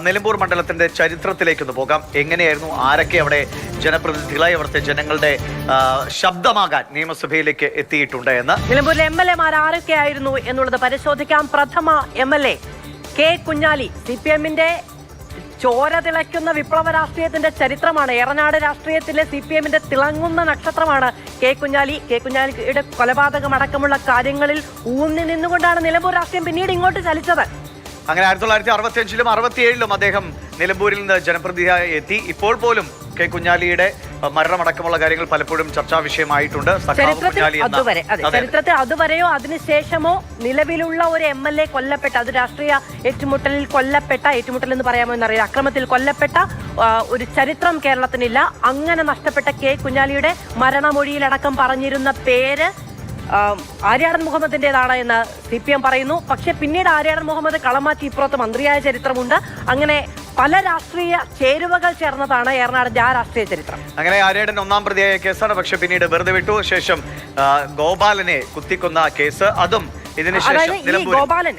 നിലമ്പൂർ മണ്ഡലത്തിന്റെ ചരിത്രത്തിലേക്കൊന്ന് പോകാം. എങ്ങനെയായിരുന്നു, ആരൊക്കെ അവിടെ ജനപ്രതിനിധികളായി അവിടുത്തെ ജനങ്ങളുടെ ശബ്ദമാകാൻ നിയമസഭയിലേക്ക് എത്തിയിട്ടുണ്ട് എന്ന്. നിലമ്പൂരിലെ MLA-മാർ ആരൊക്കെയായിരുന്നു എന്നുള്ളത് പരിശോധിക്കാം. പ്രഥമ MLA കെ കുഞ്ഞാലി. CPM-ന്റെ ചോര തിളയ്ക്കുന്ന വിപ്ലവ രാഷ്ട്രീയത്തിന്റെ ചരിത്രമാണ്. ഏറനാട് രാഷ്ട്രീയത്തിലെ CPM-ന്റെ തിളങ്ങുന്ന നക്ഷത്രമാണ് കെ കുഞ്ഞാലി. കെ കുഞ്ഞാലിയുടെ കൊലപാതകമടക്കമുള്ള കാര്യങ്ങളിൽ ഊന്നി നിന്നുകൊണ്ടാണ് നിലമ്പൂർ രാഷ്ട്രീയം പിന്നീട് ഇങ്ങോട്ട് ചലിച്ചത്. അങ്ങനെ 1965-ലും 67-ലും അദ്ദേഹം നിലമ്പൂരിൽ നിന്ന് ജനപ്രതിനിധിയായി എത്തി. ഇപ്പോൾ പോലും കെ കുഞ്ഞാലിയുടെ മരണമടക്കമുള്ള കാര്യങ്ങൾ പലപ്പോഴും ചർച്ചാ വിഷയമായിട്ടുണ്ട്. ചരിത്രത്തിൽ അതുവരെയോ അതിനുശേഷമോ നിലവിലുള്ള ഒരു MLA കൊല്ലപ്പെട്ട, അത് രാഷ്ട്രീയ ഏറ്റുമുട്ടലിൽ കൊല്ലപ്പെട്ട, ഏറ്റുമുട്ടൽ എന്ന് പറയാമോ എന്നറിയില്ല, അക്രമത്തിൽ കൊല്ലപ്പെട്ട ഒരു ചരിത്രം കേരളത്തിനില്ല. അങ്ങനെ നഷ്ടപ്പെട്ട കെ കുഞ്ഞാലിയുടെ മരണമൊഴിയിലടക്കം പറഞ്ഞിരുന്ന പേര് ആര്യാടൻ മുഹമ്മദിന്റേതാണ് എന്ന് CPM പറയുന്നു. പക്ഷെ പിന്നീട് ആര്യാടൻ മുഹമ്മദ് കളമാറ്റി ഇപ്പുറത്ത് മന്ത്രിയായ ചരിത്രമുണ്ട്. അങ്ങനെ പല രാഷ്ട്രീയ ചേരുവകൾ ചേർന്നതാണ് ഏറനാടിന്റെ ആ രാഷ്ട്രീയ ചരിത്രം. അങ്ങനെ ആര്യാടൻ ഒന്നാം പ്രതിയായ കേസാണ്. പക്ഷെ പിന്നീട് വെറുതെ വിട്ടു. ശേഷം ഗോപാലനെ കുത്തിക്കൊന്ന കേസ്, അതും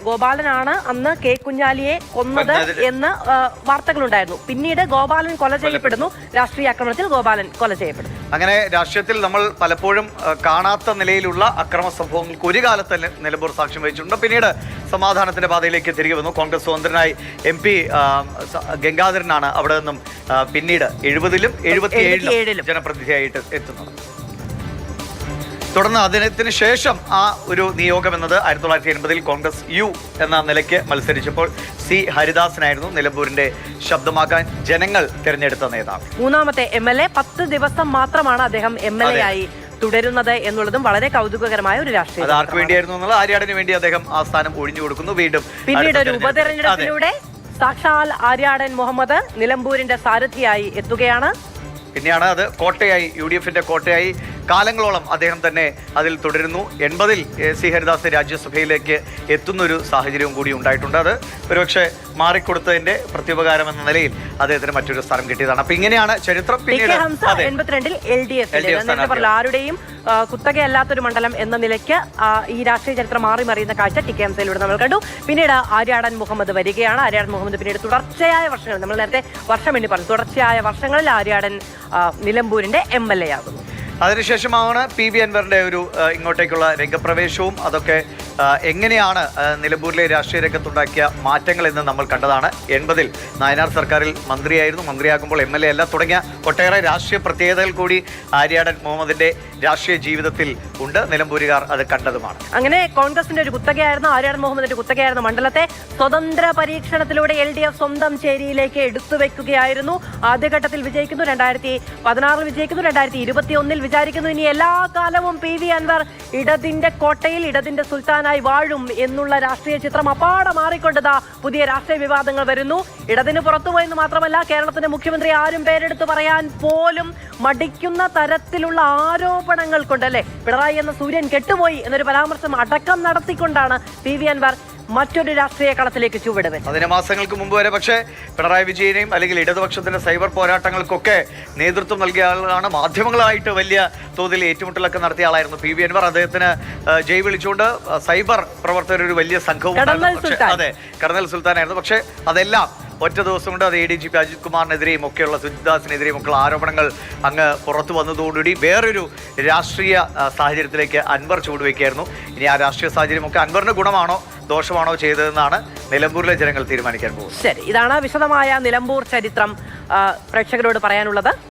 ഗോപാലനാണ് അന്ന് കെ കുഞ്ഞാലിയെ കൊന്നത് എന്ന് വാർത്തകളുണ്ടായിരുന്നു. പിന്നീട് ഗോപാലൻ കൊല ചെയ്യപ്പെടുന്നു. രാഷ്ട്രീയ ആക്രമണത്തിൽ ഗോപാലൻ കൊല ചെയ്യപ്പെടുന്നു. അങ്ങനെ രാഷ്ട്രീയത്തിൽ നമ്മൾ പലപ്പോഴും കാണാത്ത നിലയിലുള്ള അക്രമ സംഭവങ്ങൾക്ക് ഒരു കാലത്ത് നിലമ്പൂർ സാക്ഷ്യം വഹിച്ചിട്ടുണ്ട്. പിന്നീട് സമാധാനത്തിന്റെ പാതയിലേക്ക് തിരികെ വന്നു. കോൺഗ്രസ് സ്വതന്ത്രനായി MP ഗംഗാധരനാണ് അവിടെ നിന്നും പിന്നീട് 70-ലും 77-ലും ജനപ്രതിനിധിയായിട്ട് എത്തുന്നത്. തുടർന്ന് അതിനു ശേഷം ആ ഒരു നിയോഗം എന്നത് 1980-ൽ കോൺഗ്രസ് U എന്ന നിലയ്ക്ക് മത്സരിച്ചപ്പോൾ C ഹരിദാസനായിരുന്നു നിലമ്പൂരിന്റെ ശബ്ദമാക്കാൻ ജനങ്ങൾ തിരഞ്ഞെടുത്ത നേതാവ്. മൂന്നാമത്തെ MLA. 10 ദിവസം മാത്രമാണ് അദ്ദേഹം MLA ആയി തുടരുന്നത് എന്നുള്ളതും വളരെ കൗതുകകരമായ ഒരു രാഷ്ട്രീയം. അത് ആർക്ക് വേണ്ടിയായിരുന്നു എന്നുള്ള, ആര്യാടന് വേണ്ടി അദ്ദേഹം ആ സ്ഥാനം ഒഴിഞ്ഞു കൊടുക്കുന്നു. പിന്നീട് ഒരു ഉപതെരഞ്ഞെടുപ്പിലൂടെ സാക്ഷാൽ ആര്യാടൻ മുഹമ്മദ് നിലമ്പൂരിന്റെ സാരഥിയായി എത്തുകയാണ്. പിന്നെയാണ് അത് കോട്ടയായി, UDF-ന്റെ കോട്ടയായി കാലങ്ങളോളം അദ്ദേഹം തന്നെ അതിൽ തുടരുന്നു. 80-ൽ C ഹരിദാസ് രാജ്യസഭയിലേക്ക് എത്തുന്നൊരു സാഹചര്യവും കൂടി ഉണ്ടായിട്ടുണ്ട്. അത് ഒരുപക്ഷെ മാറിക്കൊടുത്തതിന്റെ പ്രത്യുപകാരം എന്ന നിലയിൽ അദ്ദേഹത്തിന് മറ്റൊരു സ്ഥാനം കിട്ടിയതാണ്. അപ്പൊ ഇങ്ങനെയാണ് ചരിത്രം. പിന്നീട് 82-ൽ LDF ആരുടെയും കുത്തകയല്ലാത്തൊരു മണ്ഡലം എന്ന നിലയ്ക്ക് ഈ രാഷ്ട്രീയ ചരിത്രം മാറി മറിയുന്ന കാഴ്ച TK ഹംസയിലൂടെ നമ്മൾ കണ്ടു. പിന്നീട് ആര്യാടൻ മുഹമ്മദ് വരികയാണ്. ആര്യാടൻ മുഹമ്മദ് പിന്നീട് തുടർച്ചയായ വർഷങ്ങൾ, നമ്മൾ നേരത്തെ വർഷം എണ്ണി പറഞ്ഞു, തുടർച്ചയായ വർഷങ്ങളിൽ ആര്യാടൻ നിലമ്പൂരിന്റെ MLA ആകുന്നു. അതിനുശേഷമാണ് PV അൻവറിന്റെ ഒരു ഇങ്ങോട്ടേക്കുള്ള രംഗപ്രവേശവും അതൊക്കെ എങ്ങനെയാണ് നിലമ്പൂരിലെ രാഷ്ട്രീയ രംഗത്തുണ്ടാക്കിയ മാറ്റങ്ങൾ എന്ന് നമ്മൾ കണ്ടതാണ്. 80-ൽ നായനാർ സർക്കാരിൽ മന്ത്രിയായിരുന്നു. മന്ത്രിയാകുമ്പോൾ MLA അല്ല. തുടങ്ങിയ ഒട്ടേറെ രാഷ്ട്രീയ പ്രത്യേകതകൾ കൂടി ആര്യാടൻ മുഹമ്മദിന്റെ രാഷ്ട്രീയ ജീവിതത്തിൽ ഉണ്ട്. നിലമ്പൂരുകാർ അത് കണ്ടതുമാണ്. അങ്ങനെ കോൺഗ്രസിന്റെ ഒരു കുത്തകയായിരുന്നു, ആര്യാടൻ മുഹമ്മദിന്റെ കുത്തകയായിരുന്ന മണ്ഡലത്തെ സ്വതന്ത്ര പരീക്ഷണത്തിലൂടെ LDF സ്വന്തം ചേരിയിലേക്ക് എടുത്തുവെക്കുകയായിരുന്നു. ആദ്യഘട്ടത്തിൽ വിജയിക്കുന്നു, 2016 വിജയിക്കുന്നു, 2021 വിചാരിക്കുന്നു ഇനി എല്ലാ കാലവും PV അൻവർ ഇടതിന്റെ കോട്ടയിൽ, ഇടതിന്റെ സുൽത്താനായി വാഴും എന്നുള്ള രാഷ്ട്രീയ ചിത്രം അപ്പാടെ മാറിക്കൊണ്ടതാ പുതിയ രാഷ്ട്രീയ വിവാദങ്ങൾ വരുന്നു. ഇടതിന് പുറത്തുപോയെന്ന് മാത്രമല്ല, കേരളത്തിന്റെ മുഖ്യമന്ത്രി ആരും പേരെടുത്ത് പറയാൻ പോലും മടിക്കുന്ന തരത്തിലുള്ള ആരോപണങ്ങൾ കൊണ്ടല്ലേ പിണറായി എന്ന സൂര്യൻ കെട്ടുപോയി എന്നൊരു പരാമർശം അടക്കം നടത്തിക്കൊണ്ടാണ് PV അൻവർ മറ്റൊരു രാഷ്ട്രീയ കളത്തിലേക്ക് ചുവടുവെച്ചത്. അതിന് മാസങ്ങൾക്ക് മുമ്പ് വരെ പക്ഷേ പിണറായി വിജയനെയും അല്ലെങ്കിൽ ഇടതുപക്ഷത്തിന്റെ സൈബർ പോരാട്ടങ്ങൾക്കൊക്കെ നേതൃത്വം നൽകിയ ആളാണ്. മാധ്യമങ്ങളായിട്ട് വലിയ തോതിൽ ഏറ്റുമുട്ടലൊക്കെ നടത്തിയ ആളായിരുന്നു PV അൻവർ. അദ്ദേഹത്തിന് ജയ് വിളിച്ചുകൊണ്ട് സൈബർ പ്രവർത്തകർ ഒരു വലിയ സംഘവും, അതെ, കർണൽ സുൽത്താനായിരുന്നു. പക്ഷെ അതെല്ലാം ഒറ്റ ദിവസം കൊണ്ട് അത് ADGP അജിത് കുമാറിനെതിരെയും ഒക്കെയുള്ള സുജിദാസിനെതിരെയും ഒക്കെയുള്ള ആരോപണങ്ങൾ അങ്ങ് പുറത്തു വന്നതോടുകൂടി വേറൊരു രാഷ്ട്രീയ സാഹചര്യത്തിലേക്ക് അൻവർ ചൂടുവെക്കുകയായിരുന്നു. ഇനി ആ രാഷ്ട്രീയ സാഹചര്യമൊക്കെ അൻവറിന് ഗുണമാണോ ദോഷമാണോ ചെയ്തതെന്നാണ് നിലമ്പൂരിലെ ജനങ്ങൾ തീരുമാനിക്കാൻ പോകുന്നത്. ശരി, ഇതാണ് വിശദമായ നിലമ്പൂർ ചരിത്രം പ്രേക്ഷകരോട് പറയാനുള്ളത്.